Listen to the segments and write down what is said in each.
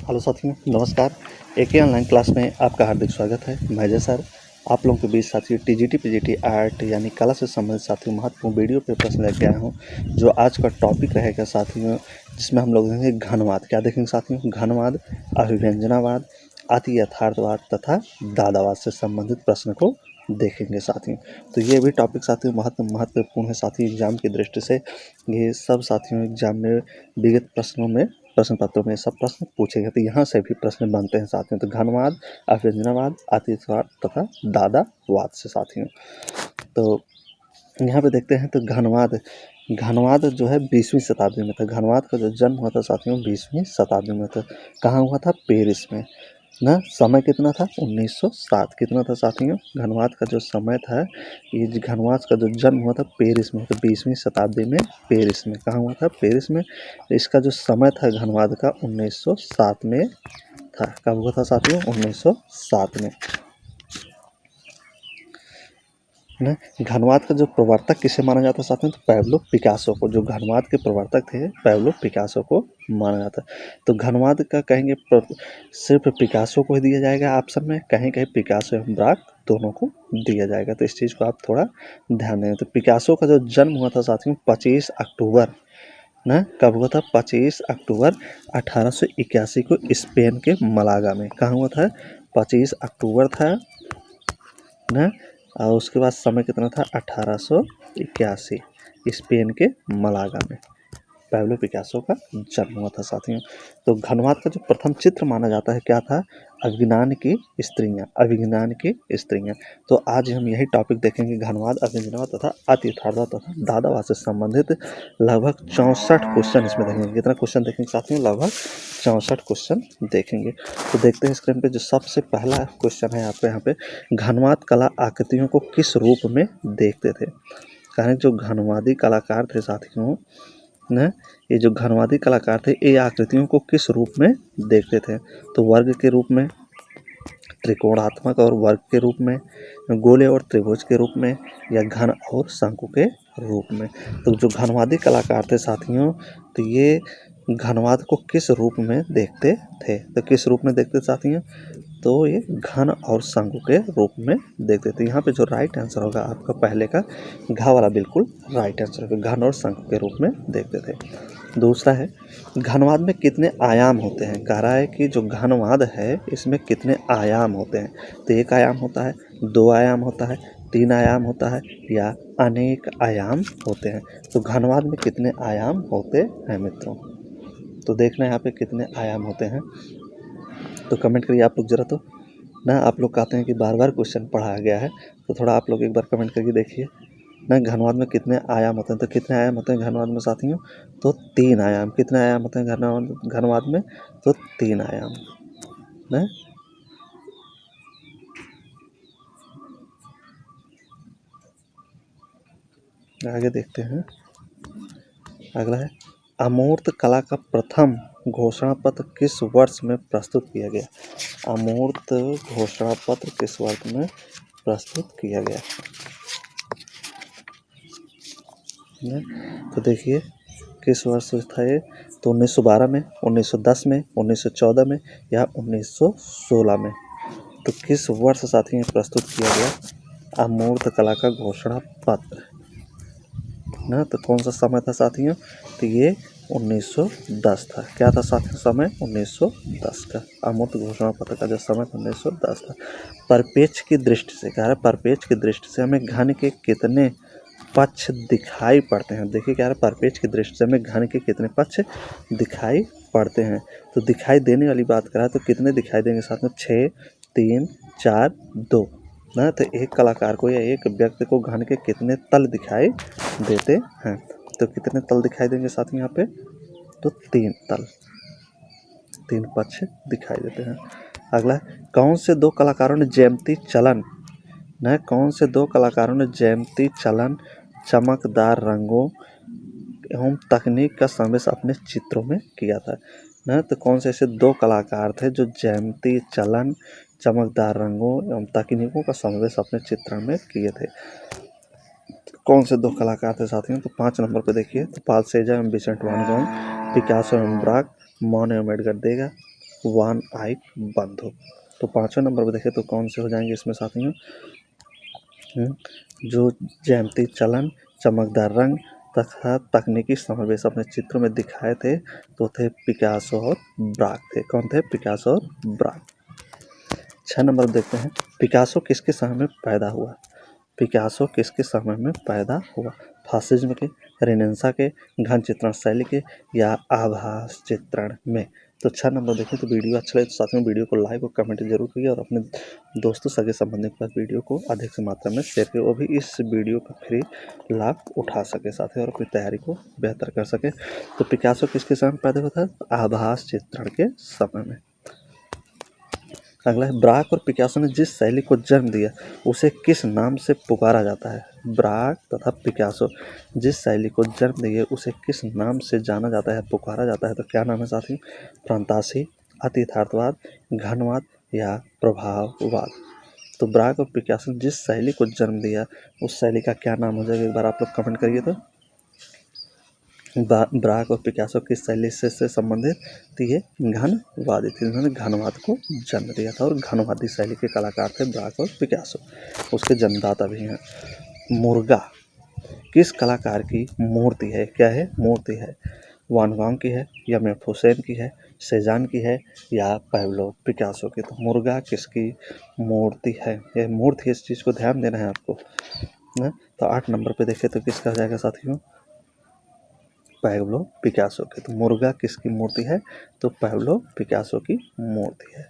Hello साथियों, नमस्कार। एके online class में आपका हार्दिक स्वागत है। मैं अजय सर आप लोगों के बीच साथियों टीजीटी पीजीटी आर्ट यानी कला से संबंधित साथियों महत्वपूर्ण वीडियो पे प्रश्न लेके आया हूँ। जो आज का टॉपिक रहेगा साथियों, जिसमें हम लोग देखेंगे घनवाद। क्या देखेंगे साथियों? घनवाद, अभिव्यंजनावाद, अति यथार्थवाद तथा दादावाद से संबंधित प्रश्न को देखेंगे साथियों। तो ये भी टॉपिक साथियों महत्वपूर्ण है साथियों एग्जाम की दृष्टि से। ये सब साथियों एग्जाम में विगत प्रश्नों में प्रश्न पत्रों में सब प्रश्न पूछे गए, तो यहाँ से भी प्रश्न बनते हैं साथियों। तो घनवाद, अभिव्यंजनावाद, अतिवाद तथा दादावाद से साथियों। तो यहाँ पे देखते हैं तो घनवाद जो है 20वीं शताब्दी में था। घनवाद का जो जन्म हुआ था साथियों 20वीं शताब्दी में था। कहाँ हुआ था? पेरिस में ना। समय कितना था? 1907। कितना था साथियों? घनवाद का जो समय था, ये घनवाद का जो जन्म हुआ था पेरिस में, तो 20वीं शताब्दी में पेरिस में। कहाँ हुआ था? पेरिस में। इसका जो समय था घनवाद का 1907 में था। कब हुआ था साथियों? 1907 में ना। घनवाद का जो प्रवर्तक किसे माना जाता है साथियों? तो पैब्लो पिकासो को। जो घनवाद के प्रवर्तक थे पैब्लो पिकासो को माना जाता है। तो घनवाद का कहेंगे सिर्फ पिकासो को ही दिया जाएगा ऑप्शन में, कहीं कहीं पिकासो एवं ब्राक दोनों को दिया जाएगा। तो इस चीज़ को आप थोड़ा ध्यान दें। तो पिकासो का जो जन्म हुआ था साथियों 25 अक्टूबर ना। कब हुआ था? 25 अक्टूबर 1881 को स्पेन के मलागा में। कहाँ हुआ था? 25 अक्टूबर था ना। और उसके बाद समय कितना था? 1881 स्पेन के मलागा में पैब्लो पिकासो का जन्म हुआ था साथियों। तो घनवाद का जो प्रथम चित्र माना जाता है क्या था? अभिज्ञान की स्त्रियां। अभिज्ञान की स्त्रियां। तो आज हम यही टॉपिक देखेंगे, घनवाद, अभिज्ञानवाद तथा अति यथार्थवाद तथा दादावाद से संबंधित लगभग 64 क्वेश्चन इसमें देखेंगे। कितना क्वेश्चन देखेंगे साथियों? लगभग 64 क्वेश्चन देखेंगे। तो देखते हैं स्क्रीन पे जो सबसे पहला क्वेश्चन है आपको यहाँ पे, घनवाद कला आकृतियों को किस रूप में देखते थे? कारण जो घनवादी कलाकार थे साथियों ना, ये जो घनवादी कलाकार थे ये आकृतियों को किस रूप में देखते थे? तो वर्ग के रूप में, त्रिकोणात्मक और वर्ग के रूप में, गोले और त्रिभुज के रूप में, या घन और शंकु के रूप में। तो जो घनवादी कलाकार थे साथियों, तो ये घनवाद को किस रूप में देखते थे? तो किस रूप में देखते साथियों? तो ये घन और शंकु के रूप में देखते थे। यहाँ पे जो राइट आंसर होगा आपका पहले का घ वाला बिल्कुल राइट आंसर होगा, घन और शंकु के रूप में देखते थे। दूसरा है, घनवाद में कितने आयाम होते हैं? कह रहा है कि जो घनवाद है इसमें कितने आयाम होते हैं? तो एक आयाम होता है, दो आयाम होता है, तीन आयाम होता है, या अनेक आयाम होते हैं। तो घनवाद में कितने आयाम होते हैं मित्रों? तो देखना यहाँ पे कितने आयाम होते हैं, तो कमेंट करिए आप लोग जरा। तो ना आप लोग कहते हैं कि बार बार क्वेश्चन पढ़ाया गया है, तो थोड़ा आप लोग एक बार कमेंट करके देखिए ना। घनवाद में कितने आयाम होते हैं? तो कितने आयाम होते हैं घनवाद में साथियों? तो 3 आयाम। कितने आयाम होते हैं घनवाद में? तो 3 आयाम ना। आगे देखते हैं, अगला है, अमूर्त कला का प्रथम घोषणा पत्र किस वर्ष में प्रस्तुत किया गया? अमूर्त घोषणा पत्र किस वर्ष में प्रस्तुत किया गया? तो देखिए किस वर्ष था ये? तो 1912 में, 1910 में, 1914 में, या 1916 में। तो किस वर्ष साथियों प्रस्तुत किया गया अमूर्त कला का घोषणा पत्र ना? तो कौन सा समय था साथियों? तो ये 1910 था। क्या था साथियों समय? 1910 का अमूर्त घोषणा पत्र का जो समय था 1910 था। परिपेक्ष की दृष्टि से, कह रहा है परिपेक्ष की दृष्टि से हमें घन के कितने पक्ष दिखाई पड़ते हैं? देखिए क्या है, परिपेक्ष की दृष्टि से हमें घन के कितने पक्ष दिखाई पड़ते हैं? तो दिखाई देने वाली बात करा तो कितने दिखाई देंगे साथ में? 6, 3, 4, 2 ना। तो एक कलाकार को या एक व्यक्ति को घन के कितने तल दिखाई देते हैं? तो कितने तल दिखाई देंगे साथ में यहाँ पे? तो 3 तल, 3 पक्ष दिखाई देते हैं। अगला, कौन से दो कलाकारों ने ज्यामिति चलन न, कौन से दो कलाकारों ने ज्यामिति चलन, चमकदार रंगों एवं तकनीक का समावेश अपने चित्रों में किया था न? तो कौन से ऐसे दो कलाकार थे जो ज्यामिति चलन, चमकदार रंगों एवं तकनीकों का समावेश अपने चित्रों में किए थे? कौन से दो कलाकार थे साथियों? तो 5 नंबर पे देखिए, तो पाल सेजा एवं विसेंट वान गॉग, पिकासो एवं ब्राक, मॉन एवं एडगर देगा, वन आइक बंधु। तो 5वें नंबर पर देखें तो कौन से हो जाएंगे इसमें साथियों, जो जयंती चलन, चमकदार रंग तथा तकनीकी समावेश अपने चित्रों में दिखाए थे तो थे पिकासो और ब्राक थे। कौन थे? पिकासो और ब्राक। 6 नंबर देखते हैं, पिकासो किसके समय में पैदा हुआ? पिकासो किसके समय में पैदा हुआ? फासिज्म के, रेनेसां के, घन चित्रण शैली के या आभास चित्रण में? तो 6 नंबर देखें तो वीडियो अच्छा लगे तो साथ में वीडियो को लाइक और कमेंट जरूर करिए और अपने दोस्तों सगे संबंधी के पास वीडियो को अधिक से मात्रा में शेयर करिए, वो भी इस वीडियो का फ्री लाभ उठा सके साथ ही और अपनी तैयारी को बेहतर कर सके। तो पिकासो किसके समय में पैदा हुआ था? आभास चित्रण के समय में। अगला है, ब्राक और पिकासो ने जिस शैली को जन्म दिया उसे किस नाम से पुकारा जाता है? ब्राक तथा पिकासो जिस शैली को जन्म दिए उसे किस नाम से जाना जाता है, पुकारा जाता है? तो क्या नाम है साथी? फंतासी, अतियथार्थवाद, घनवाद या प्रभाववाद? तो ब्राक और पिकासो ने जिस शैली को जन्म दिया उस शैली का क्या नाम हो जाएगा? एक बार आप लोग कमेंट करिए। तो ब्राक और पिकासो किस शैली से संबंधित थी? ये घनवादी थी, उन्होंने घनवाद को जन्म दिया था और घनवादी शैली के कलाकार थे ब्राक और पिकासो, उसके जन्मदाता भी हैं। मुर्गा किस कलाकार की मूर्ति है? क्या है? मूर्ति है। वान गॉग की है या मैथुसेन की है, सेजान की है या पैब्लो पिकासो की? तो मुर्गा किसकी मूर्ति है? यह मूर्ति, इस चीज़ को ध्यान देना है आपको ना। तो 8 नंबर पे देखें तो किसका हो जाएगा साथियों? पैब्लो पिकासो की। तो मुर्गा किसकी मूर्ति है? तो पैब्लो पिकासो की मूर्ति है।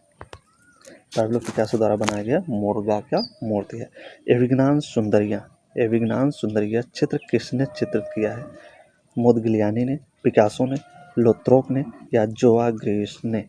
पैब्लो पिकासो द्वारा बनाया गया मुर्गा का मूर्ति है। एविग्नान सुंदरिया, एविग्नान सुंदरिया चित्र किसने चित्रित किया है? मोदगिलियानी ने, पिकासो ने, लोत्रोक ने या जोआ ग्रीस ने?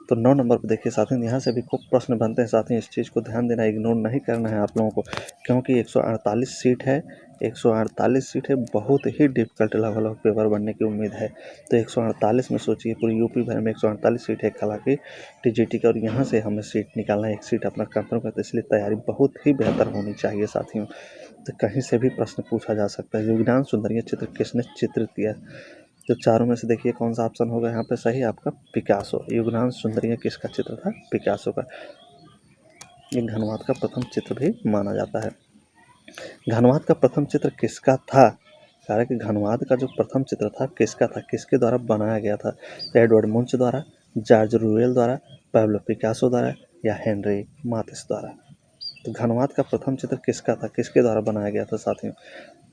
तो 9 नंबर पर देखिए साथियों, यहाँ से भी खूब प्रश्न बनते हैं साथियों, इस चीज़ को ध्यान देना, इग्नोर नहीं करना है आप लोगों को, क्योंकि 148 सीट है, 148 सीट है, बहुत ही डिफिकल्ट लेवल ऑफ पेपर बनने की उम्मीद है। तो 148 में सोचिए पूरी यूपी भर में 148 सीट है हालांकि टीजीटी का, और यहाँ से हमें सीट निकालना है, एक सीट अपना कंफर्म करते, इसलिए तैयारी बहुत ही बेहतर होनी चाहिए साथियों। तो कहीं से भी प्रश्न पूछा जा सकता है। योगदान सुंदरिया चित्र किसने चित्रित किया? तो चारों में से देखिए कौन सा ऑप्शन होगा यहाँ पे सही? आपका पिकासो। योगदान सुंदरिया किसका चित्र था? पिकासो का। ये घनवाद का प्रथम चित्र भी माना जाता है। घनवाद का प्रथम चित्र किसका था? कह रहा कि घनवाद का जो प्रथम चित्र था किसका था, किसके द्वारा बनाया गया था? एडवर्ड मुंच द्वारा, जॉर्ज रूएल द्वारा, पैब्लो पिकासो द्वारा या हेनरी मातिस द्वारा? तो घनवाद का प्रथम चित्र किसका था, किसके द्वारा बनाया गया था साथियों?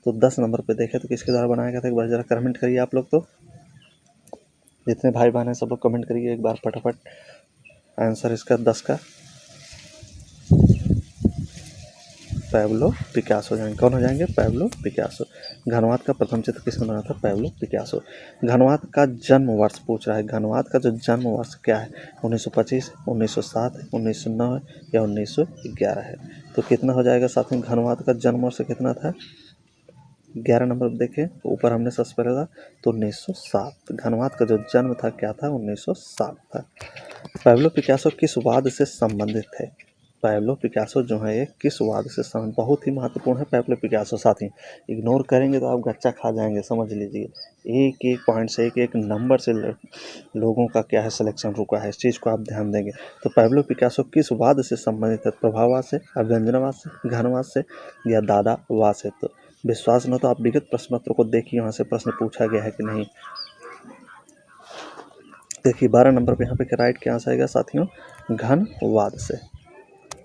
तो 10 नंबर पे देखें तो किसके द्वारा बनाया गया था? एक बार जरा कमेंट करिए आप लोग, तो जितने भाई बहन हैं सब लोग कमेंट करिए एक बार फटाफट आंसर इसका 10 का। पैब्लो पिकासो जाएंगे। कौन हो जाएंगे? Pablo Picasso. घनवाद का प्रथम चित्र किसने बनाया था? Pablo Picasso. घनवाद का जन्म वर्ष पूछ रहा है, घनवाद का जो जन्म वर्ष क्या है? 1925, 1907, 1909 या 1911 है? तो कितना हो जाएगा साथियों? घनवाद का जन्म वर्ष कितना था? 11 नंबर देखें ऊपर हमने सर्च करा था तो 1907। घनवाद का जो जन्म था क्या था? 1907 था। पैब्लो पिकासो किस वाद से संबंधित थे? पैब्लो पिकासो जो है ये किस वाद से संबंधित? बहुत ही महत्वपूर्ण है पैब्लो पिकासो साथी, इग्नोर करेंगे तो आप गच्चा खा जाएंगे, समझ लीजिए। एक एक पॉइंट से, एक एक नंबर से लोगों का क्या है सिलेक्शन रुका है, इस चीज़ को आप ध्यान देंगे। तो पैब्लो पिकासो किस वाद से संबंधित है? प्रभाववाद से, अभ्यंजनवाद से, घनवाद से या दादावाद से? तो विश्वास न तो आप विगत प्रश्न पत्र को देखिए, वहाँ से प्रश्न पूछा गया है कि नहीं। देखिए 12 नंबर पे यहाँ पे राइट क्या आंसर आएगा साथियों? घनवाद से।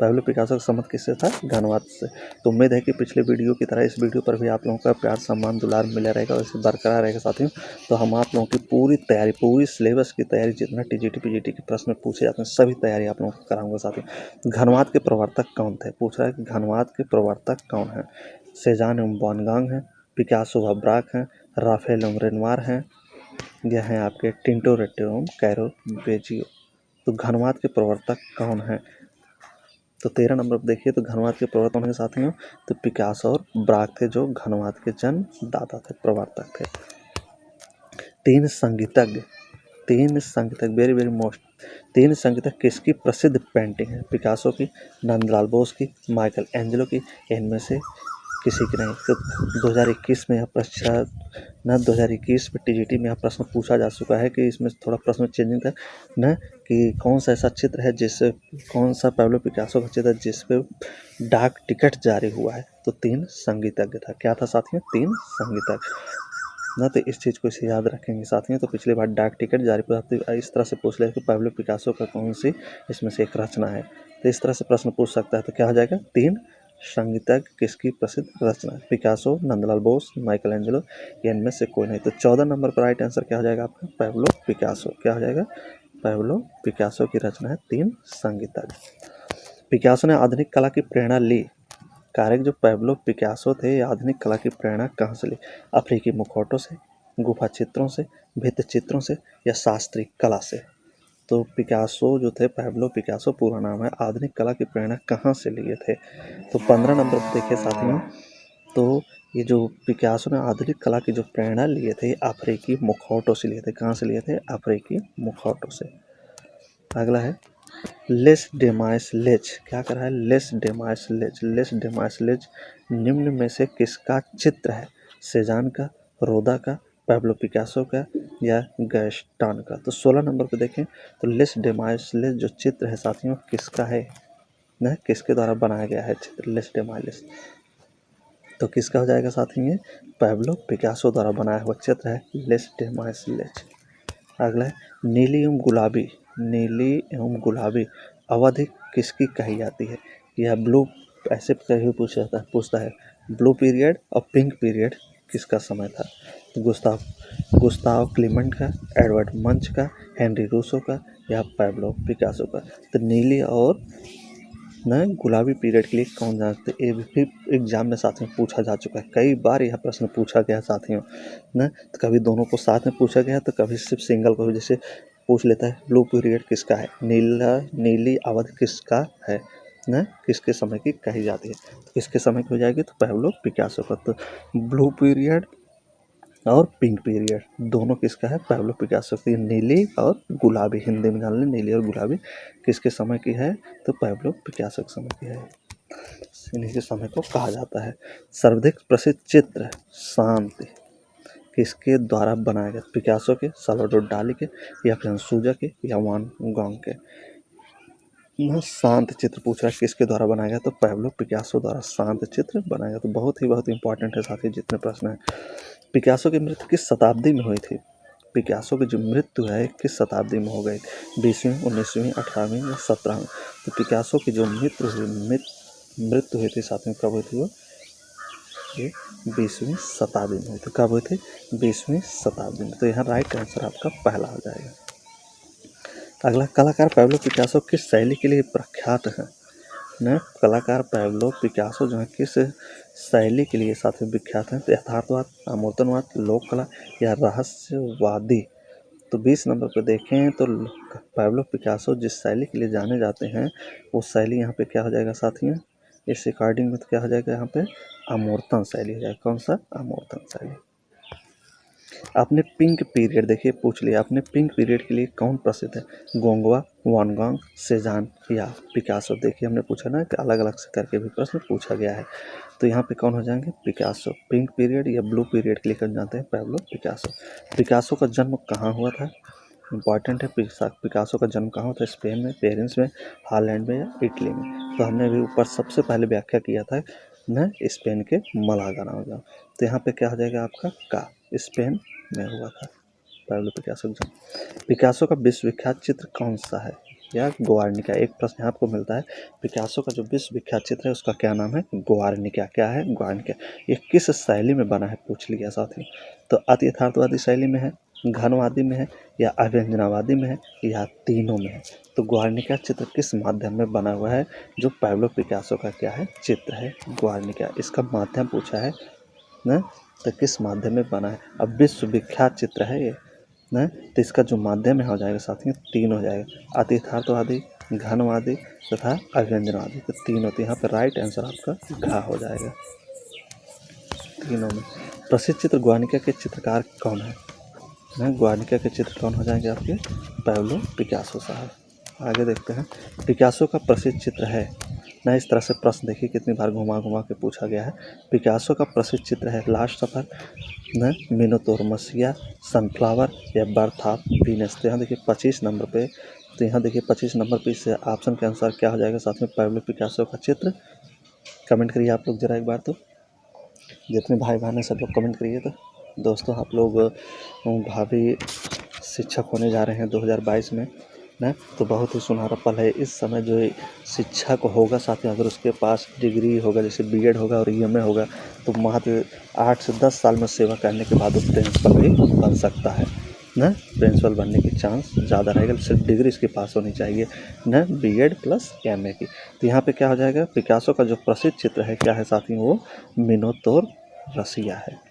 पैब्लो पिकासो का संबंध किससे था? घनवाद से। तो उम्मीद है कि पिछले वीडियो की तरह इस वीडियो पर भी आप लोगों का प्यार, सम्मान, दुलार मिला रहेगा, वैसे बरकरार रहेगा साथियों। तो हम आप लोगों की पूरी तैयारी, पूरी सिलेबस की तैयारी, जितना टीजीटी पीजीटी के प्रश्न पूछे जाते हैं सभी तैयारी आप लोगों को कराऊंगा साथियों। घनवाद के प्रवर्तक कौन थे? पूछ रहा है कि घनवाद के प्रवर्तक कौन है? सेजान एवं वान गॉग हैं, पिकासो व ब्राक हैं, राफेल एवं रेनवार हैं, यह हैं आपके टिंटोरेट्टो एवं कैरोवेजियो। तो घनवाद के प्रवर्तक कौन है? तो 13 नंबर पर देखिए तो घनवाद के प्रवर्तक कौन है साथियों? तो पिकासो और ब्राक थे जो घनवाद के जन्मदाता थे, प्रवर्तक थे। तीन संगीतज्ञ, वेरी वेरी मोस्ट, तीन संगीतज्ञ किसकी प्रसिद्ध पेंटिंग है? पिकासो की, नंदलाल बोस की, माइकल एंजेलो की, इनमें से किसी की नहीं। तो 2021 में यह परीक्षा न 2021 में टीजीटी में यह प्रश्न पूछा जा चुका है कि इसमें थोड़ा प्रश्न चेंजिंग था न, कि कौन सा ऐसा चित्र है जिससे, कौन सा पैब्लो पिकासो का चित्र जिस पे डाक टिकट जारी हुआ है। तो 3 संगीतज्ञ था। क्या था साथियों? 3 संगीतज्ञ ना। तो इस चीज़ को इसे याद रखेंगे साथियों। तो पिछली बार डाक टिकट जारी पर इस तरह से पूछ ले कि पैब्लो पिकासो का कौन सी इसमें से एक रचना है। तो इस तरह से प्रश्न पूछ सकता है। तो क्या हो जाएगा? 3 संगीतज्ञ किसकी प्रसिद्ध रचना? Picasso, Nandalal Bose, Michelangelo, या इनमें से कोई नहीं। तो 14 नंबर पर राइट आंसर क्या हो जाएगा आपका? Pablo Picasso. क्या हो जाएगा? पैब्लो पिकासो की रचना है 3 संगीतज्ञ। पिकासो ने आधुनिक कला की प्रेरणा ली। कारक जो पैब्लो पिकासो थे, आधुनिक कला की प्रेरणा कहाँ से ली? अफ्रीकी मुखौटों से, गुफा चित्रों से, भित्ति चित्रों से, या शास्त्रीय कला से। तो पिकासो जो थे, पैब्लो पिकासो पूरा नाम है, आधुनिक कला की प्रेरणा कहाँ से लिए थे? तो 15 नंबर पर देखिए साथियों, तो ये जो पिकासो ने आधुनिक कला की जो प्रेरणा लिए थे, अफ्रीकी मुखौटों से लिए थे। कहाँ से लिए थे? अफ्रीकी मुखौटों से। अगला है लेस डेमाइस लेज। क्या कर रहा है? लेस डेमाइस लेज। लेस डेमाइस लेज निम्न में से किसका चित्र है? सेजान का, रोदा का, पैब्लो पिकासो का, या गैस्टन का? तो 16 नंबर पे देखें तो लेस डेमाइस लेज जो चित्र है साथियों किसका है न, किसके द्वारा बनाया गया है चित्र लेस डेमाइस? तो किसका हो जाएगा साथियों? ये पैब्लो पिकासो द्वारा बनाया हुआ चित्र है लेस डेमाइस लेज। अगला है नीली एवं गुलाबी। नीली एवं गुलाबी अवधि किसकी कही जाती है? यह ब्लू, ऐसे कहीं पूछता है ब्लू पीरियड और पिंक पीरियड किसका समय था? तो गुस्ताव क्लीमेंट का, एडवर्ड मंच का, हेनरी रूसो का, या पैब्लो पिकासो का? तो नीली और न गुलाबी पीरियड के लिए कौन जानते? ये भी एग्जाम में साथियों पूछा जा चुका है, कई बार यह प्रश्न पूछा गया साथियों न। तो कभी दोनों को साथ में पूछा गया, तो कभी सिर्फ सिंगल को, जैसे पूछ लेता है ब्लू पीरियड किसका है, नीली अवधि किसका है न, किसके समय की कही जाती है? तो किसके समय की हो जाएगी? तो पैब्लो पिकासो का। तो ब्लू पीरियड और पिंक पीरियड दोनों किसका है? पैब्लो पिकासो की। नीली और गुलाबी, हिंदी में जान लें, नीली और गुलाबी किसके समय की है? तो पैब्लो पिकासो के समय की है। इन्हीं के समय को कहा जाता है। सर्वाधिक प्रसिद्ध चित्र शांति किसके द्वारा बनाया गया? पिकासो के, साल्वाडोर डाली के, या फिर सूजा के, या वान गॉग के? शांत चित्र पूछ रहा है किसके द्वारा बनाया गया? तो पैब्लो पिकासो द्वारा शांत चित्र बनाया गया। तो बहुत ही इंपॉर्टेंट है साथी जितने प्रश्न हैं। पिकासो की मृत्यु किस शताब्दी में हुई थी? पिकासो की जो मृत्यु है किस शताब्दी में हो गई? 20वीं, 19वीं, 18वीं या 17वीं? तो पिकासो की जो मृत्यु हुई थी साथ में कब हुई थी? वो ये 20वीं शताब्दी में हुई थी। कब हुई थी? 20वीं शताब्दी में। तो यहाँ राइट आंसर आपका पहला हो जाएगा। अगला, कलाकार पैब्लो पिकासो किस शैली के लिए प्रख्यात है न? कलाकार पैब्लो पिकासो जो है किस शैली के लिए साथ में विख्यात हैं? तो यथार्थवाद, अमूर्तनवाद, लोक कला, या रहस्यवादी? तो 20 नंबर पर देखें तो पैब्लो पिकासो जिस शैली के लिए जाने जाते हैं वो शैली यहाँ पे क्या हो जाएगा साथियों? इस अकॉर्डिंग में तो क्या हो जाएगा यहाँ पे? अमूर्तन शैली हो जाएगा। कौन सा? अमूर्तन शैली। आपने पिंक पीरियड देखिए पूछ लिया, आपने पिंक पीरियड के लिए कौन प्रसिद्ध है? गोंगवा, वान गॉग, सेजान, या पिकासो? देखिए हमने पूछा ना कि अलग अलग से करके भी प्रश्न पूछा गया है। तो यहाँ पे कौन हो जाएंगे? पिकासो। पिंक पीरियड या ब्लू पीरियड के लिए कौन जानते हैं? Pablo Picasso. पिकासो का जन्म कहाँ हुआ था? इंपॉर्टेंट है। पिकासो का जन्म कहाँ होता है? स्पेन में, पेरिस में, हॉलैंड में, या इटली में? तो हमने भी ऊपर सबसे पहले व्याख्या किया था न, स्पेन के मलागा नाम का। तो यहाँ पे क्या हो जाएगा आपका? का, स्पेन में हुआ था पैब्लो पिकासो का जन्म। पिकासो का विश्वविख्यात चित्र कौन सा है? या गुआर्निका? एक प्रश्न यहाँ आपको मिलता है, पिकासो का जो विश्वविख्यात चित्र है उसका क्या नाम है? गुआर्निका। क्या है? गुआर्निका। ये किस शैली में बना है पूछ लिया साथी। तो अति यथार्थवादी शैली में है, घनवादी में है, या अव्यंजनावादी में है, या तीनों में है? तो गुआर्निका चित्र किस माध्यम में बना हुआ है? जो पैब्लो पिकासो का क्या है? चित्र है गुआर्निका। इसका माध्यम पूछा है न, तो किस माध्यम में बना है? अब विश्वविख्यात चित्र है ये न, तो इसका जो माध्यम है हो जाएगा साथियों 3 हो जाएगा, अति यथार्थवादी, घनवादी तथा अव्यंजनवादी। तो 3 होती है। यहाँ पर राइट आंसर आपका घा हो जाएगा तीनों में। प्रसिद्ध चित्र गुआर्निका के चित्रकार कौन है? गुआर्निका के चित्र कौन हो जाएंगे आपके? पैब्लो पिकासो साहब। आगे देखते हैं। पिकासो का प्रसिद्ध चित्र है ना इस तरह से प्रश्न देखिए कितनी बार घुमा घुमा के पूछा गया है। पिकासो का प्रसिद्ध चित्र है लास्ट सफर, न मिनोतोर मसीहा, सनफ्लावर या बर्थ ऑफ वीनस। तो यहाँ देखिए 25 नंबर पे, तो यहाँ देखिए 25 नंबर पे इस ऑप्शन के अनुसार क्या हो जाएगा, साथ में पैब्लो पिकासो का चित्र। कमेंट करिए आप लोग जरा एक बार, तो जितने भाई बहन हैं सब लोग कमेंट करिए। तो दोस्तों आप लोग भावी शिक्षक होने जा रहे हैं 2022 में ना, तो बहुत ही सुनहरा पल है। इस समय जो शिक्षक होगा साथियों, अगर उसके पास डिग्री होगा, जैसे बीएड होगा और ईएमए होगा, तो मात्र 8 से 10 साल में सेवा करने के बाद वो प्रिंसिपल भी बन सकता है ना। प्रिंसिपल बनने की चांस ज़्यादा रहेगा, सिर्फ डिग्री इसके पास होनी चाहिए ना, बीएड प्लस एमए की। तो यहाँ पे क्या हो जाएगा, पिकासो का जो प्रसिद्ध चित्र है क्या है साथियों, वो मिनोतोर रसिया है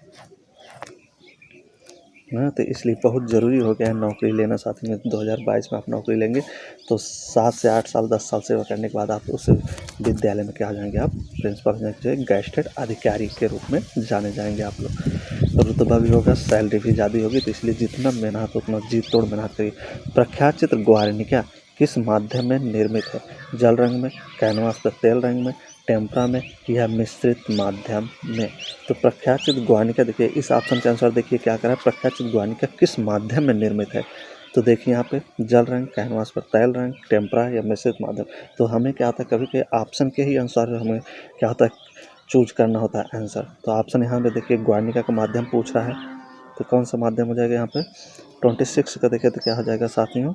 ना। तो इसलिए बहुत ज़रूरी हो गया है नौकरी लेना साथी में। 2022 में आप नौकरी लेंगे तो 7 से 8 साल 10 साल सेवा करने के बाद आप उस विद्यालय में क्या हो जाएंगे, आप प्रिंसिपल जो गैस्टेड अधिकारी के रूप में जाने जाएंगे आप लोग। तो रुतबा भी होगा, सैलरी भी ज़्यादा होगी, तो इसलिए जितना मेहनत उतना जी तोड़ मेहनत करिए। प्रख्यात चित्र ग्वार्निका किस माध्यम में निर्मित है, जल रंग में, कैनवास पर तेल रंग में, टेम्परा में या मिश्रित माध्यम में। तो प्रख्यात चित्र ग्वार्निका देखिए इस ऑप्शन के अनुसार देखिए क्या करा है, प्रख्यात चित्र ग्वार्निका किस माध्यम में निर्मित है। तो देखिए यहाँ पे जल रंग, कैनवास पर तेल रंग, टेम्परा या मिश्रित माध्यम। तो हमें क्या होता है, कभी कभी ऑप्शन के ही अनुसार हमें क्या होता है चूज करना होता है आंसर। तो ऑप्शन यहाँ पे देखिए ग्वार्निका का माध्यम पूछ रहा है, तो कौन सा माध्यम हो जाएगा यहाँ पे 26 का देखिए, तो क्या हो जाएगा साथियों,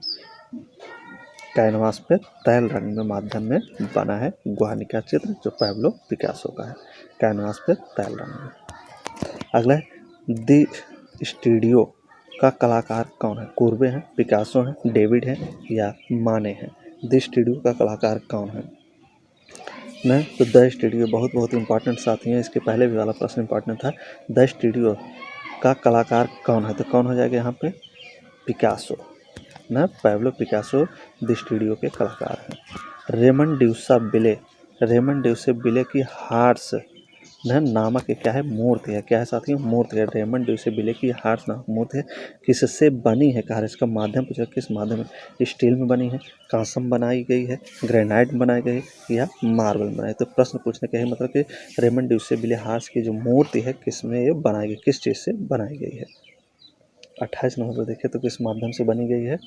कैनवास पे तेल रंग में माध्यम में बना है ग्वार्निका चित्र जो पैब्लो पिकासो का है, कैनवास पे तेल रंग में। अगला है दी स्टूडियो का कलाकार कौन है, कुर्बे हैं, पिकासो हैं, डेविड हैं या माने हैं। दी स्टूडियो का कलाकार कौन है ना, तो द स्टूडियो बहुत बहुत इंपॉर्टेंट साथी है, इसके पहले भी वाला प्रश्न इंपॉर्टेंट था। द स्टूडियो का कलाकार कौन है, तो कौन हो जाएगा यहाँ पे, पिकासो ना, पैब्लो पिकासो द स्टूडियो के कलाकार हैं। रेमन ड्यूसे बिले की हार्स न नामक क्या है, मूर्ति है, क्या है साथियों, मूर्ति है। रेमन ड्यूसे बिले की हार्स नामक मूर्ति है, किससे बनी है, कहा इसका माध्यम पूछा, किस माध्यम में, स्टील में बनी है, कांस्य में बनाई गई है, ग्रेनाइट में बनाई गई या मार्बल में बनाई। तो प्रश्न पूछने का है मतलब कि रेमन ड्यूसे बिले हार्स की जो मूर्ति है किसमें ये बनाई गई, किस चीज़ से बनाई गई है। 28 नंबर पर देखिए तो किस माध्यम से बनी गई है,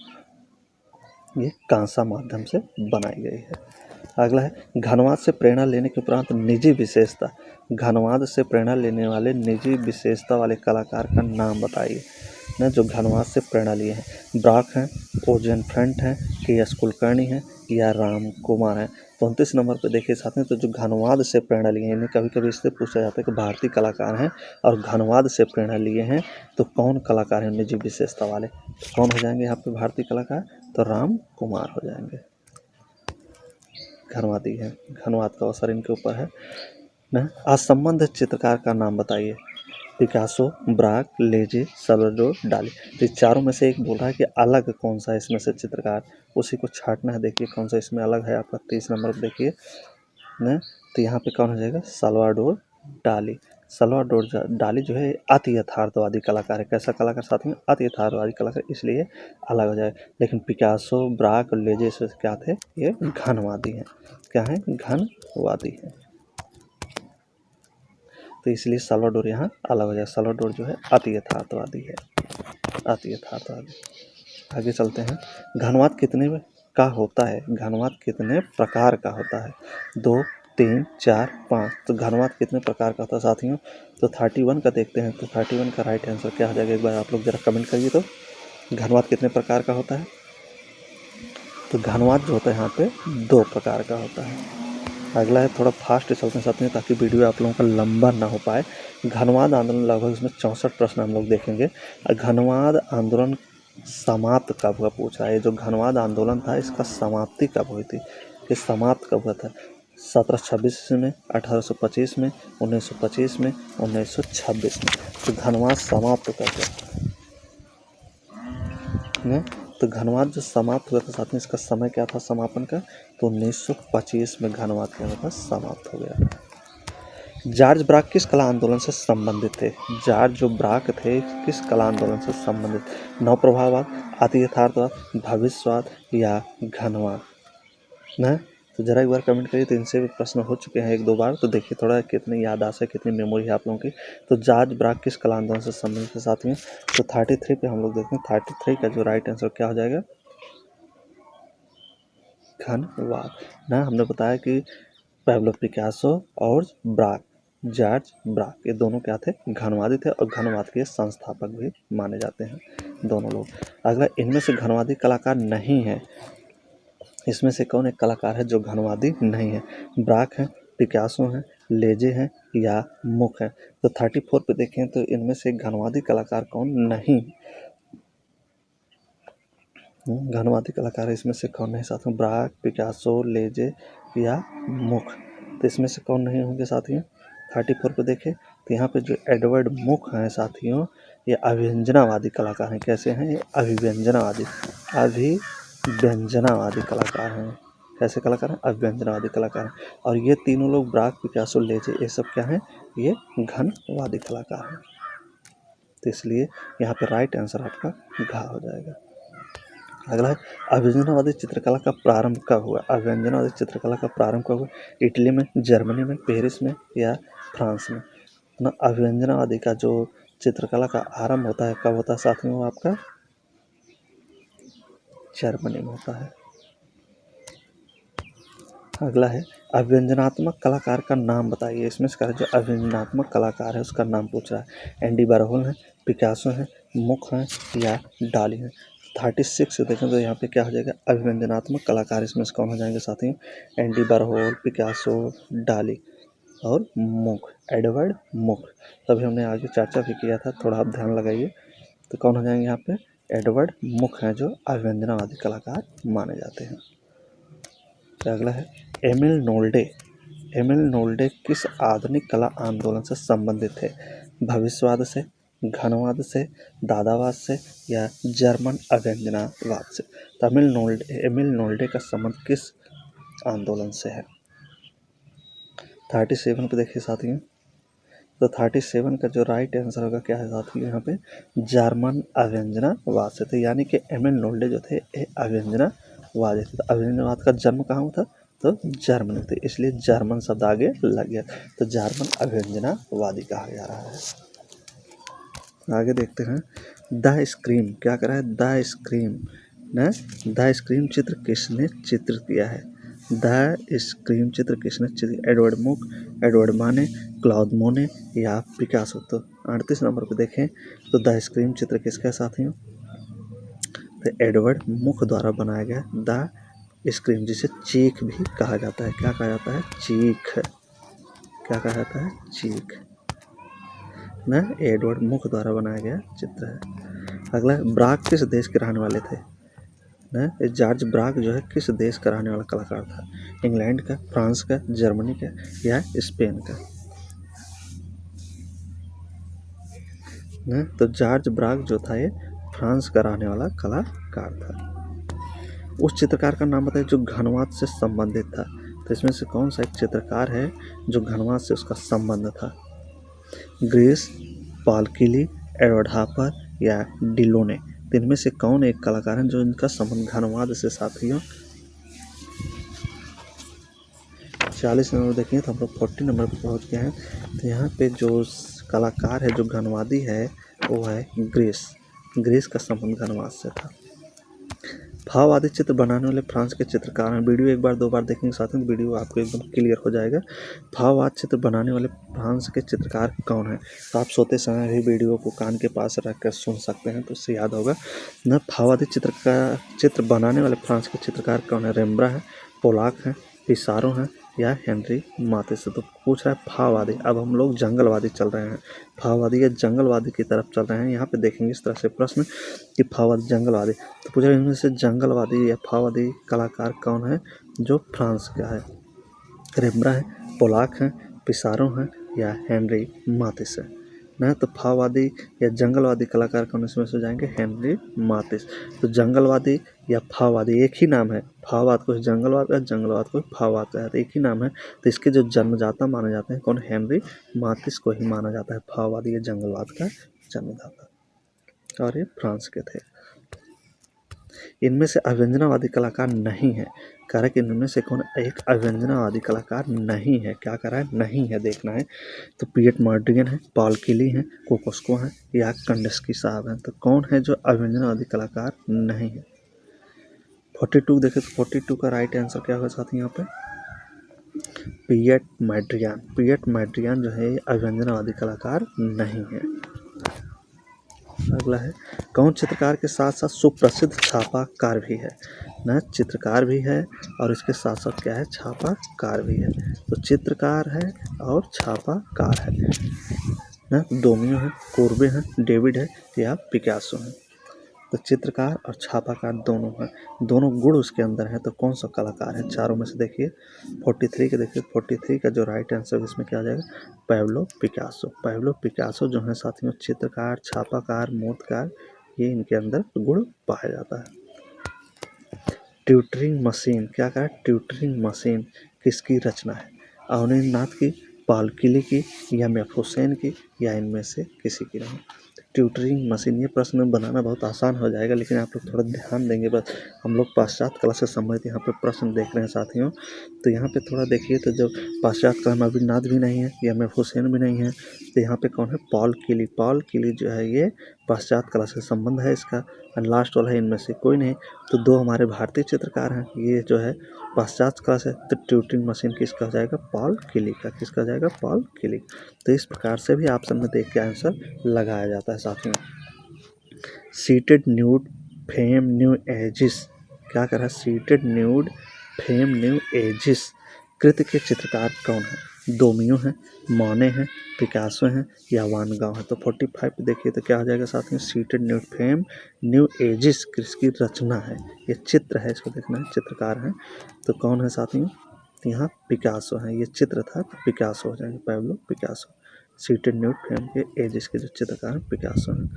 ये कांसा माध्यम से बनाई गई है। अगला है घनवाद से प्रेरणा लेने के उपरांत निजी विशेषता, घनवाद से प्रेरणा लेने वाले निजी विशेषता वाले कलाकार का नाम बताइए ना, जो घनवाद से प्रेरणा लिए हैं। ब्राक हैं, ओजन फ्रंट हैं, के एस कुलकर्णी हैं या राम कुमार हैं। 29 नंबर पर देखिए साथ में, तो जो घनवाद से प्रेरणा लिए हैं, इन्हें कभी कभी इससे पूछा जाता है कि भारतीय कलाकार हैं और घनवाद से प्रेरणा लिए हैं तो कौन कलाकार हैं निजी विशेषता वाले, तो कौन हो जाएंगे यहाँ पे भारतीय कलाकार, तो राम कुमार हो जाएंगे, घनवादी है, घनवाद का अवसर इनके ऊपर है ना। असंबद्ध चित्रकार का नाम बताइए, पिकासो, ब्राक, लेजे, साल्वाडोर डाली। तो चारों में से एक बोल रहा है कि अलग कौन सा है इसमें से चित्रकार, उसी को छांटना है। देखिए कौन सा इसमें अलग है आपका 30 नंबर पर देखिए ना, तो यहाँ पे कौन हो जाएगा, साल्वाडोर डाली। साल्वाडोर डाली जो है अति यथार्थवादी कलाकार है, कैसा कलाकार साथ में, अति यथार्थवादी कलाकार, इसलिए अलग हो जाए। लेकिन पिकासो, ब्राक, लेजे से क्या थे, ये घनवादी हैं, क्या है, घनवादी हैं, तो इसलिए साल्वाडोर यहाँ अलग हो जाए। साल्वाडोर जो है अति यथार्थवादी है, अति यथार्थवादी। आगे चलते हैं, घनवाद कितने का होता है, घनवाद कितने प्रकार का होता है, 2, 3, 4, 5। तो घनवाद कितने प्रकार का होता है साथियों, तो 31 का देखते हैं। तो 31 का राइट आंसर क्या हो जाएगा, एक बार आप लोग जरा कमेंट करिए। तो घनवाद कितने प्रकार का होता है, तो घनवाद जो होता है यहाँ पे 2 प्रकार का होता है। अगला है, थोड़ा फास्ट चलते हैं साथ में ताकि वीडियो आप लोगों का लंबा ना हो पाए। घनवाद आंदोलन लगभग इसमें 64 प्रश्न हम लोग देखेंगे। घनवाद आंदोलन समाप्त कब हुआ पूछा है, जो घनवाद आंदोलन था इसका समाप्ति कब हुई थी, कि समाप्त कब हुआ था, 1726 में, 1825 में, 1925 में, 1926 में। तो घनवाद समाप्त कब हुआ, तो घनवाद जो समाप्त हुआ था साथ में इसका समय क्या था समापन का, तो 1925 में घनवाद क्या हुआ था, समाप्त हो गया था। जॉर्ज ब्राक किस कला आंदोलन से संबंधित थे, जॉर्ज जो ब्राक थे किस कला आंदोलन से संबंधित, नवप्रभाववाद, अति यथार्थवाद, भविष्यवाद या घनवाद ना। तो तो ज़रा एक बार कमेंट करिए। तो इनसे भी प्रश्न हो चुके हैं 1-2 बार, तो देखिए थोड़ा कितनी याददाश्त है, कितनी मेमोरी है आप लोगों की। तो जॉर्ज ब्राक किस कला आंदोलन से संबंधित है साथियों? तो 33 पे हम लोग देखते हैं। 33 का जो राइट आंसर क्या हो जाएगा? घनवाद ना। हमने बताया कि पैब्लो पिकासो और ब्राक, जॉर्ज ब्राक, ये दोनों क्या थे? घनवादी थे और घनवाद के संस्थापक भी माने जाते हैं दोनों लोग। अगला, इनमें से घनवादी कलाकार नहीं है, इसमें से कौन एक कलाकार है जो घनवादी नहीं है? ब्राक है, पिकासो है, लेजे हैं या मुख है? तो 34 पे देखें तो इनमें से घनवादी कलाकार कौन नहीं? घनवादी कलाकार इसमें से कौन नहीं साथियों? ब्राक, पिकासो, लेजे या मुख? तो इसमें से कौन नहीं होंगे साथियों? 34 पे देखें तो यहाँ पे जो एडवर्ड मुख हैं साथियों, ये अभिव्यंजनावादी कलाकार हैं। कैसे हैं ये? अभिव्यंजनावादी कलाकार हैं। कैसे कलाकार हैं? अभिव्यंजनावादी कलाकार हैं। और ये तीनों लोग ब्राक, पिकासो, लेजे, ये सब क्या हैं? ये घनवादी कलाकार हैं। तो इसलिए यहाँ पे राइट आंसर आपका घ हो जाएगा। अगला है, अभिव्यंजनावादी चित्रकला का प्रारंभ कब हुआ? अभिव्यंजनावादी चित्रकला का प्रारंभ कब हुआ? इटली में, जर्मनी में, पेरिस में या फ्रांस में? ना, अभिव्यंजनावादी का जो चित्रकला का आरंभ होता है कब होता है साथियों? वो आपका जर्मनी में होता है। अगला है, अभिव्यंजनात्मक कलाकार का नाम बताइए। इसमें से जो अभिव्यंजनात्मक कलाकार है उसका नाम पूछ रहा है। एंडी वारहोल है, पिकासो है, मुख है या डाली है? 36 से देखें तो यहाँ पे क्या हो जाएगा? अभिव्यंजनात्मक कलाकार इसमें से कौन हो जाएंगे साथियों? एंडी वारहोल, पिकासो, डाली और मुख, एडवर्ड मुख। तभी हमने आगे चर्चा भी किया था, थोड़ा आप ध्यान लगाइए। तो कौन हो जाएंगे यहाँ पे? एडवर्ड मुख हैं जो अभिव्यंजनावादी कलाकार माने जाते हैं। अगला है, एमिल नोल्डे। एमिल नोल्डे किस आधुनिक कला आंदोलन से संबंधित थे? भविष्यवाद से, घनवाद से, दादावाद से या जर्मन अभिव्यंजनावाद से? तो एमिल नोल्डे का संबंध किस आंदोलन से है? 37 पे देखिए साथियों। तो 37 का जो राइट आंसर होगा क्या है साथियों? यहाँ पे जर्मन अभिव्यंजनावाद से थे। यानी कि एमिल नोल्डे जो थे ये अभिव्यंजनावादी थे। तो अभिव्यंजनावाद का जन्म कहाँ हुआ था? तो जर्मनी थे, इसलिए जर्मन शब्द आगे लग गया। तो जर्मन अभिव्यंजनावादी कहा जा रहा है। आगे देखते हैं, द स्क्रीम क्या करा है? द स्क्रीम न, द स्क्रीम चित्र किसने चित्रित किया है? द स्क्रीम चित्र किसने चित्रित? एडवर्ड मुक, एडवर्ड माने, क्लॉद मोने या पिकासो? तो 38 नंबर पे देखें तो द स्क्रीम चित्र किसका है साथियों? तो एडवर्ड मुक द्वारा बनाया गया द स्क्रीम, जिसे चीख भी कहा जाता है। क्या कहा जाता है? चीख। क्या कहा जाता है? चीख न, एडवर्ड मुक द्वारा बनाया गया चित्र है। अगला, ब्राक किस देश के रहने वाले थे? न, जॉर्ज ब्राक जो है किस देश का रहने वाला कलाकार था? इंग्लैंड का, फ्रांस का, जर्मनी का या स्पेन का? न, तो जॉर्ज ब्राक जो था ये फ्रांस का रहने वाला कलाकार था। उस चित्रकार का नाम बताइए जो घनवाद से संबंधित था। तो इसमें से कौन सा एक चित्रकार है जो घनवाद से उसका संबंध था? ग्रेस, पॉल किली, एडवर्ड हापर या डिलोने? तो इनमें से कौन एक कलाकार है जो इनका संबंध घनवाद से साथियों? 40 नंबर देखिए तो हम लोग 40 नंबर पर पहुँच गए हैं। तो यहाँ पे जो कलाकार है जो घनवादी है वो है ग्रेस। ग्रेस का संबंध घनवाद से था। भाववादी चित्र बनाने वाले फ्रांस के चित्रकार हैं। वीडियो एक बार 2 बार देखेंगे साथ में वीडियो आपको एकदम क्लियर हो जाएगा। भाववाद चित्र बनाने वाले फ्रांस के चित्रकार कौन है? तो आप सोते समय भी वीडियो को कान के पास रखकर सुन सकते हैं तो उससे याद होगा न। भाववादी चित्र बनाने वाले फ्रांस के चित्रकार कौन है? रेम्ब्रा है, पोलाक है, पिसारो है या हेनरी मातेस? तो पूछ रहा है भाववादी। अब हम लोग जंगलवादी चल रहे हैं, भाववादी या जंगलवादी की तरफ चल रहे हैं। यहाँ पे देखेंगे इस तरह से प्रश्न कि भाववादी, जंगलवादी। तो पूछा इनमें से जंगलवादी या भाववादी कलाकार कौन है जो फ्रांस का है? रेम्ब्रा है, पोलाक है, पिसारो है या हेनरी मातेस है? ना, तो भाववादी या जंगलवादी कलाकार कौन इसमें से जाएंगे? हेनरी मातेस। तो जंगलवादी या भाववादी एक ही नाम है। भाववाद को जंगलवाद का, जंगलवाद को भाववाद का, तो एक ही नाम है। तो इसके जो जन्मदाता माने जाते हैं कौन? हेनरी मातेस को ही माना जाता है भाववादी या जंगलवाद का जन्मदाता, और ये फ्रांस के थे। इनमें से अभिव्यंजनावादी कलाकार नहीं है। कह रहा है कि इनमें से कौन एक अभिव्यंजनावादी कलाकार नहीं है। क्या कह रहा है? नहीं है, देखना है। तो पिएट मॉर्गन है, पॉल किली है, कोकोस्को है या कंडेस्की साहब हैं। तो कौन है जो अभिव्यंजनावादी कलाकार नहीं है? 42 देखें तो 42 का राइट आंसर क्या होगा साथी यहाँ पे? पिएट मैड्रियान। पिएट मैड्रियान जो है अभिव्यंजनावादी कलाकार नहीं है। अगला है, कौन चित्रकार के साथ साथ सुप्रसिद्ध छापाकार भी है? ना चित्रकार भी है और इसके साथ साथ क्या है? छापाकार भी है। तो चित्रकार है और छापाकार है ना। डोमियो है, कोर्बे है, डेविड है या पिकासो है। तो चित्रकार और छापाकार दोनों हैं, दोनों गुण उसके अंदर है। तो कौन सा कलाकार है? चारों में से देखिए 43 के देखिए, 43 का जो राइट आंसर इसमें क्या आ जाएगा? Pablo Picasso. पैब्लो पिकासो जो है साथियों चित्रकार, छापाकार, मूर्तकार, ये इनके अंदर गुण पाया जाता है। ट्यूटरिंग मशीन, क्या कहा? ट्यूटरिंग मशीन किसकी रचना है? अवनींद्रनाथ की, पॉल किली की या मैफुसेन की या इनमें से किसी की नहीं? ट्यूटरिंग मशीन, ये प्रश्न बनाना बहुत आसान हो जाएगा, लेकिन आप लोग थोड़ा ध्यान देंगे। बस हम लोग पाश्चात्य कला से संबंधित यहाँ पे प्रश्न देख रहे हैं साथियों। तो यहाँ पे थोड़ा देखिए, तो जो पाश्चात्य कला में अविनाथ भी नहीं है या मैफुसेन भी नहीं है, तो यहाँ पे कौन है? पॉल किली। पॉल किली जो है ये पाश्चात्य कला से संबंध है इसका। और लास्ट वाला है इनमें से कोई नहीं। तो दो हमारे भारतीय चित्रकार हैं, ये जो है पाश्चात्य कला से। तो ट्यूटरिंग मशीन किसका हो जाएगा? पॉल किली का। किसका जाएगा? पॉल किली। तो इस प्रकार से भी ऑप्शन में देख के आंसर लगाया जाता है साथियों। सीटेड न्यूड फेम न्यू एजिस, क्या कर रहा है? सीटेड न्यूड फेम न्यू एजिस कृति के चित्रकार कौन है? डोमियो है, मॉने है, पिकासो है या वान गांव है। तो 45 पे देखिए तो क्या हो जाएगा साथियों? सीटेड न्यूड फेम न्यू एजिस किसकी रचना है? ये चित्र है, इसको देखना है, चित्रकार है। तो कौन है साथियों? यहाँ पिकासो है। ये चित्र था तो पिकासो हो जाएंगे, Pablo Picasso. Seated nude fame के एजिस के जो चित्रकार हैं पिकासो हैं।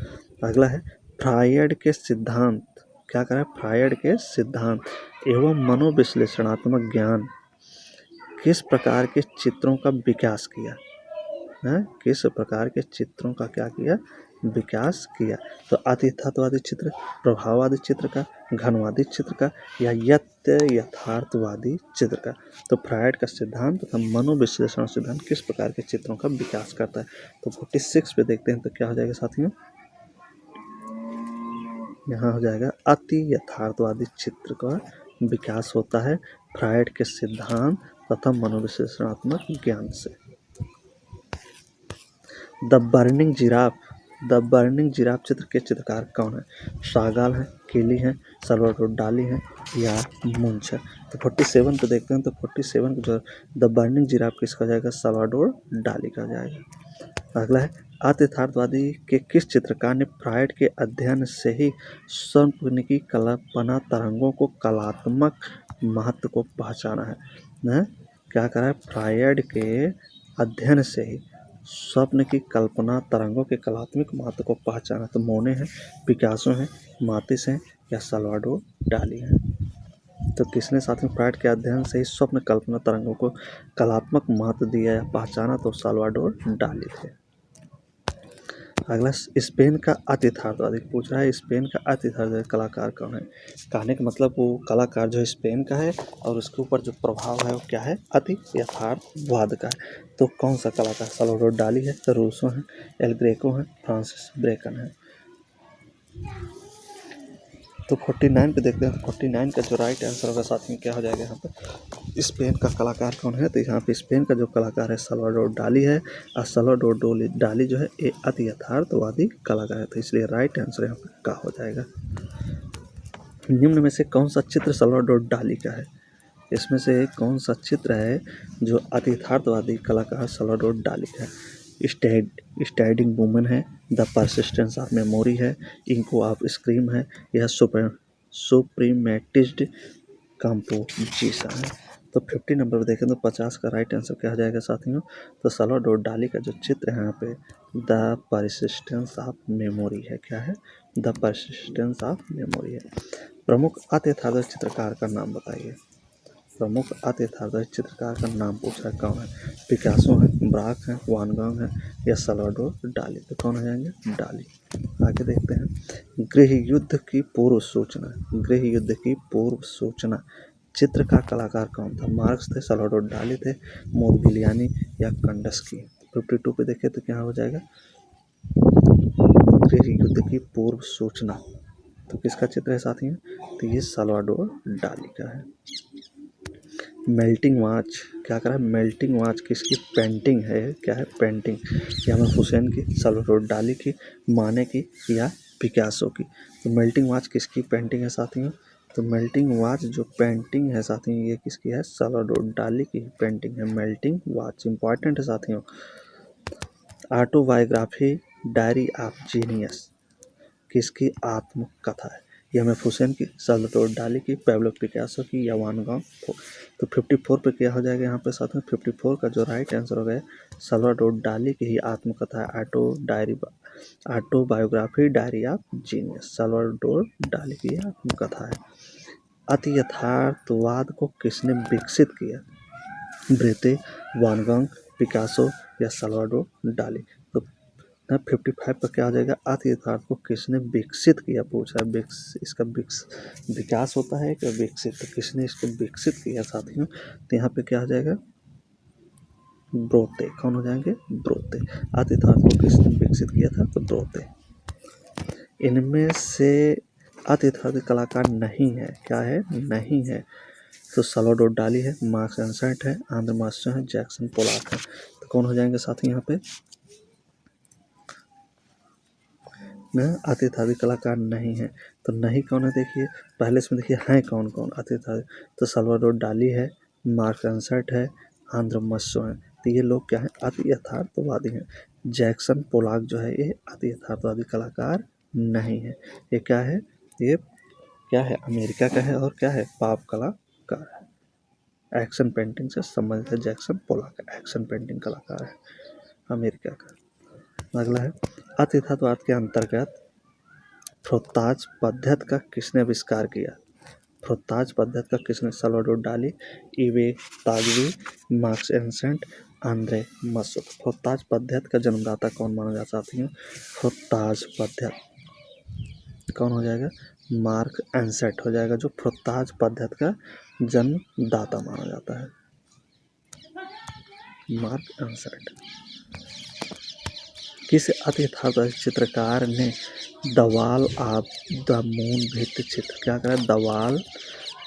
अगला है, फ्रायड के सिद्धांत, क्या करें? फ्रायड के सिद्धांत एवं मनोविश्लेषणात्मक ज्ञान किस प्रकार के चित्रों का विकास किया है? किस प्रकार के चित्रों का क्या किया? विकास किया। तो आतिथ्यवादी चित्र, प्रभाववादी चित्र का, घनवादी चित्र का या यथार्थवादी चित्र का। तो फ्रायड का सिद्धांत तथा मनोविश्लेषण सिद्धांत किस प्रकार के चित्रों का विकास करता है? तो 46 पे देखते हैं तो क्या हो जाएगा साथियों? यहाँ हो जाएगा अति यथार्थवादी चित्र का विकास होता है फ्रायड के सिद्धांत तथा मनोविश्लेषणात्मक ज्ञान से। द बर्निंग जिराफ चित्र के चित्रकार कौन है? सागाल है, किली है, सल्वाडोर डाली है या मुंच है। तो 47 पे देखते हैं तो 47 जो द बर्निंग जिराफ किसका जाएगा? सल्वाडोर डाली का जाएगा। अगला है, अतिथार्थवादी के किस चित्रकार ने फ्रायड के अध्ययन से ही स्वप्निकी कल्पना तरंगों को कलात्मक महत्व को पहचाना है? क्या करा है? फ्रायड के अध्ययन से ही स्वप्न की कल्पना तरंगों के कलात्मक महत्व को पहचाना। तो मोने हैं, पिकासो हैं, मातिस हैं या सल्वाडोर डाली हैं। तो किसने साथ में फ्रायड के अध्ययन से ही स्वप्न कल्पना तरंगों को कलात्मक महत्व दिया या पहचाना? तो सल्वाडोर डाली थे। अगला, स्पेन का अतिथार्थवादी पूछ रहा है, स्पेन का अतिथार्थवादी कलाकार कौन है? कहने का मतलब वो कलाकार जो स्पेन का है और उसके ऊपर जो प्रभाव है वो क्या है? अति यथार्थवाद का है। तो कौन सा कलाकार? सल्वाडोर डाली है, रूसो है, एल ग्रेको है, फ्रांसिस बेकन है। तो 49 पे देखते हैं तो 49 का जो राइट आंसर होगा साथ में क्या हो जाएगा? यहाँ पे स्पेन का कलाकार कौन है? तो यहाँ पे स्पेन का जो कलाकार है सल्वाडोर डाली है और सल्वाडोर डाली जो है ये अति यथार्थवादी कलाकार है। तो इसलिए राइट आंसर यहाँ पे क्या हो जाएगा? निम्न में से कौन सा चित्र सल्वाडोर डाली का है? इसमें से कौन सा चित्र है जो अति यथार्थवादी कलाकार सल्वाडोर डाली का है? स्टैंडिंग वुमन है, द परसिस्टेंस ऑफ मेमोरी है, इंको ऑफ स्क्रीम है या सुप्रीमेटिज्ड कंपोजिशन है। तो 50 नंबर पर देखें तो 50 का राइट आंसर क्या हो जाएगा साथियों? तो सल्वाडोर डाली का जो चित्र है यहाँ पे द परसिस्टेंस ऑफ मेमोरी है। क्या है? द परसिस्टेंस ऑफ मेमोरी है। प्रमुख अति यथार्थवादी चित्रकार का नाम बताइए। प्रमुख अति यथार्थवादी चित्रकार का नाम पूछा है, कौन है? पिकासो है, ब्राक है, वान गॉग है या सल्वाडोर डाली। तो कौन हो जाएंगे? डाली। आगे देखते हैं, गृह युद्ध की पूर्व सूचना। गृह युद्ध की पूर्व सूचना चित्र का कलाकार कौन था? मार्क्स थे, सल्वाडोर डाली थे, मोदिग्लियानी या कंडस्की। 52 पे देखें तो क्या हो जाएगा? गृह युद्ध की पूर्व सूचना तो किसका चित्र है साथियों? तो ये सल्वाडोर डाली का है। मेल्टिंग वॉच क्या करा है? मेल्टिंग वॉच किसकी पेंटिंग है? क्या है? पेंटिंग। यामर हुसैन की, सल्वाडोर डाली की, माने की या पिकासो की। तो मेल्टिंग वॉच किसकी पेंटिंग है साथियों? तो मेल्टिंग वॉच जो पेंटिंग है साथियों ये किसकी है? सल्वाडोर डाली की पेंटिंग है मेल्टिंग वॉच। इंपॉर्टेंट है साथियों। ऑटोबायोग्राफी डायरी ऑफ जीनियस किसकी आत्मकथा है? एम.एफ. हुसैन की, सल्वाडोर डाली की, पैब्लो पिकासो की या वान गॉग। तो 54 पे क्या हो जाएगा यहाँ पे साथ में? 54 का जो राइट आंसर हो गया सल्वाडोर डाली की ही आत्मकथा है, autobiography diary of genius, Salvador डाली की आत्मकथा है। अति यथार्थवाद को किसने विकसित किया? ब्रेते, वान गॉग, पिकासो या सल्वाडोर डाली। तो 55 पर क्या हो जाएगा? अति यथार्थ को किसने विकसित किया पूछा है। इसका विकास होता है क्या विकसित? तो किसने इसको विकसित किया साथियों? तो यहाँ पे क्या हो जाएगा? ब्रोते। कौन हो जाएंगे? ब्रोते। अति यथार्थ को किसने विकसित किया था? तो ब्रोते। इनमें से अति यथार्थ कलाकार नहीं है, क्या है? नहीं है। तो सल्वाडोर डाली है, मार्क्स एंसर्ट है, आंद्रे मास्टर है, जैक्सन पोलाक है। तो कौन हो जाएंगे साथी यहाँ पे? अतिथादी कलाकार नहीं है। तो नहीं कौन है? देखिए पहले इसमें देखिए हैं कौन कौन अतिथादी। तो सल्वाडोर डाली है, मार्क्स एंसर्ट है, आंद्रे मस्सो है। तो ये लोग क्या है? अति यथार्थवादी हैं। जैक्सन पोलाक जो है ये अति यथार्थवादी कलाकार नहीं है। ये क्या है? ये क्या है? अमेरिका का है और क्या है? पॉप कलाकार है। एक्शन पेंटिंग से संबंधित है जैक्सन पोलाक, एक्शन पेंटिंग कलाकार है अमेरिका का। अगला है अतिथात्वाद के अंतर्गत फ्रोताज पद्धति का किसने आविष्कार किया? फ्रोताज पद्धति का किसने? सल्वाडोर डाली, इवे ताजवी, मार्क्स एंसेंट, आंद्रे मस्सो। फ्रोताज पद्धति का जन्मदाता कौन माना जाता है? फ्रोताज पद्धति कौन हो जाएगा? मार्क एंसेंट हो जाएगा, जो फ्रोताज पद्धति का जन्मदाता माना जाता है, मार्क एंसेंट। किस अति यथार्थवादी चित्रकार ने the wall of the moon भित्ति चित्र क्या करा? The wall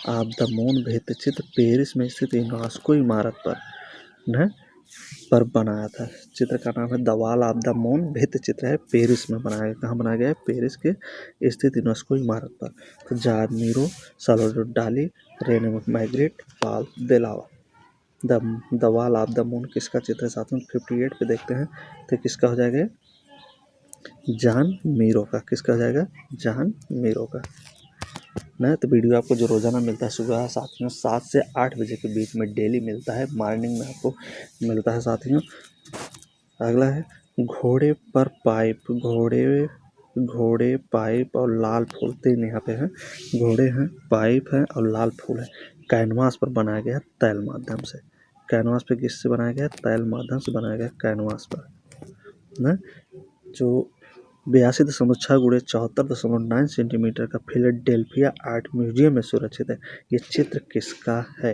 of the moon भित्ति चित्र पेरिस में स्थित यूनेस्को इमारत पर बनाया था। चित्र का नाम है the wall of the moon भित्ति चित्र है, पेरिस में बनाया गया। कहाँ बनाया गया है? पेरिस के स्थित यूनेस्को इमारत पर। तो Joan Miro, Salvador Dali, Rene Magritte, Paul Delvaux. The wall of the moon किसका चित्र है साथ में? 58 पे देखते हैं तो किसका हो जाएगा? जॉन मीरो का। किसका हो जाएगा? जॉन मीरो का। ना तो वीडियो आपको जो रोज़ाना मिलता है सुबह साथियों 7 से 8 बजे के बीच में डेली मिलता है, मॉर्निंग में आपको मिलता है साथियों। अगला है घोड़े पर पाइप, घोड़े पाइप और लाल फूल। 3 यहाँ पे हैं, घोड़े हैं, पाइप है और लाल फूल है। कैनवास पर बनाया गया तैल माध्यम से। कैनवास पे किससे बनाया गया? तैल माध्यम से बनाया गया कैनवास पर ना। जो 82.6 × 74.9 सेंटीमीटर का फिलाडेल्फिया आर्ट म्यूजियम में सुरक्षित है। ये चित्र किसका है?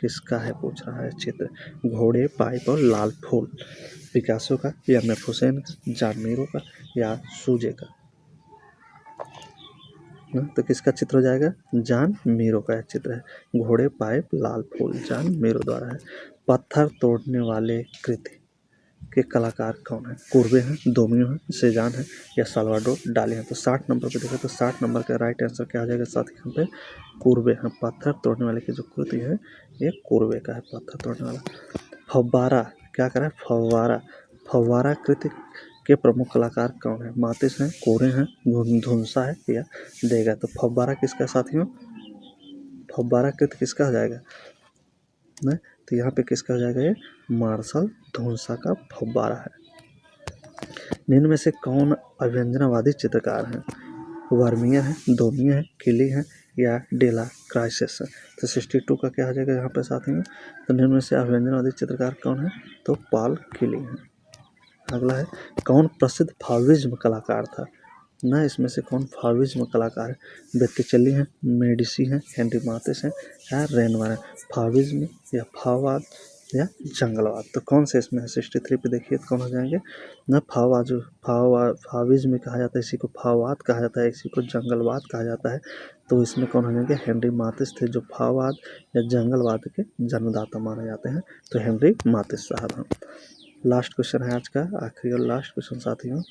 किसका है पूछ रहा है चित्र। घोड़े, पाइप और लाल फूल। पिकासो का, एम.एफ. हुसैन का, जॉन मीरो का या सूजे का। तो किसका चित्र हो जाएगा? जॉन मीरो का चित्र है। घोड़े, पाइप, लाल फूल जॉन मीरो द्वारा है। पत्थर तोड़ने वाले कृति के कलाकार कौन है? कुर्बे हैं, दोमियो हैं, सेजान है या सल्वाडोर डाली हैं। तो 60 नंबर पे देखें तो 60 नंबर का राइट आंसर क्या हो जाएगा साथ ही यहाँ पे? कुर्बे हैं। पत्थर तोड़ने वाले की जो कृति है ये कुर्बे का है, पत्थर तोड़ने वाला। फव्वारा क्या करा है? फव्वारा। फव्वारा कृति के प्रमुख कलाकार कौन है? मातिस हैं, कोरे हैं, धुंसा है या देगा। तो फव्वारा किसका साथियों? फव्वारा कृति किसका हो जाएगा ना? तो यहाँ पे किसका हो जाएगा? ये मार्शल धूंसा का फव्वारा है। निम्न में से कौन अभ्यंजनावादी चित्रकार हैं? वर्मिया है, दोमिया है, किली है या डेला क्राइसिस। तो 62 का क्या हो जाएगा यहाँ पे साथियों, तो निम्न में से अभिव्यंजनवादी चित्रकार कौन है, तो पॉल क्लीली है। अगला है कौन प्रसिद्ध फाविज्म कलाकार था, ना इसमें से कौन फाविज्म कलाकार है, बेत्तिचेली हैं, मेडिसी हैं, हेनरी माथिस हैं या रेनवर है। फाविज्म या फाववाद या जंगलवाद, तो कौन से इसमें है 63 पे देखिए कौन हो जाएंगे ना, फाविज्म कहा जाता है, इसी को फाववाद कहा जाता है, इसी को जंगलवाद कहा जाता है। तो इसमें कौन हो जाएंगे, हेनरी माथिस थे जो फाववाद या जंगलवाद के जन्मदाता माने जाते हैं, तो हेनरी माथिस साहब हैं। लास्ट क्वेश्चन है आज का, आखिरी और लास्ट क्वेश्चन साथियों,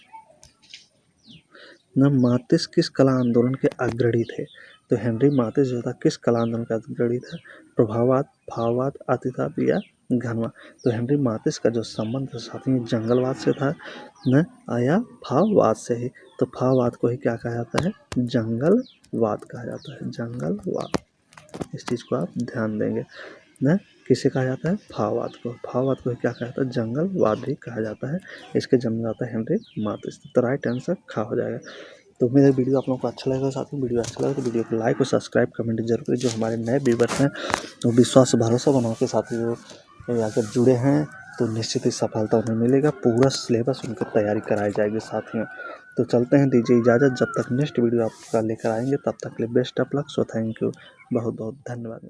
न माथिस किस कला आंदोलन के अग्रणी थे, तो हेनरी माथिस जो था किस कला आंदोलन का अग्रणी था, प्रभाववाद, भाववाद, अतिवाद या घनवाद। तो हेनरी माथिस का जो संबंध साथियों जंगलवाद से था न आया भाववाद से ही, तो भाववाद को ही क्या कहा जाता है, जंगलवाद कहा जाता है, जंगलवाद। इस चीज़ को आप ध्यान देंगे न, किसे कहा जाता है, भाववाद को, भाववाद को क्या कहा जाता है, जंगलवाद भी कहा जाता है। इसके जन्मदाता है हेनरी माथिस, तो राइट आंसर खा हो जाएगा। तो मेरा वीडियो आप लोगों को अच्छा लगेगा साथियों, वीडियो अच्छा लगा तो वीडियो को लाइक और सब्सक्राइब कमेंट जरूर करें। जो हमारे नए व्यूअर्स हैं तो विश्वास भरोसा बना के साथियों अगर जुड़े हैं तो निश्चित ही सफलता उन्हें मिलेगा, पूरा सिलेबस उनकी तैयारी कराई जाएगी साथियों। तो चलते हैं, दीजिए इजाज़त, जब तक नेक्स्ट वीडियो आपका लेकर आएंगे तब तक के लिए best of luck. So thank you, बहुत बहुत धन्यवाद।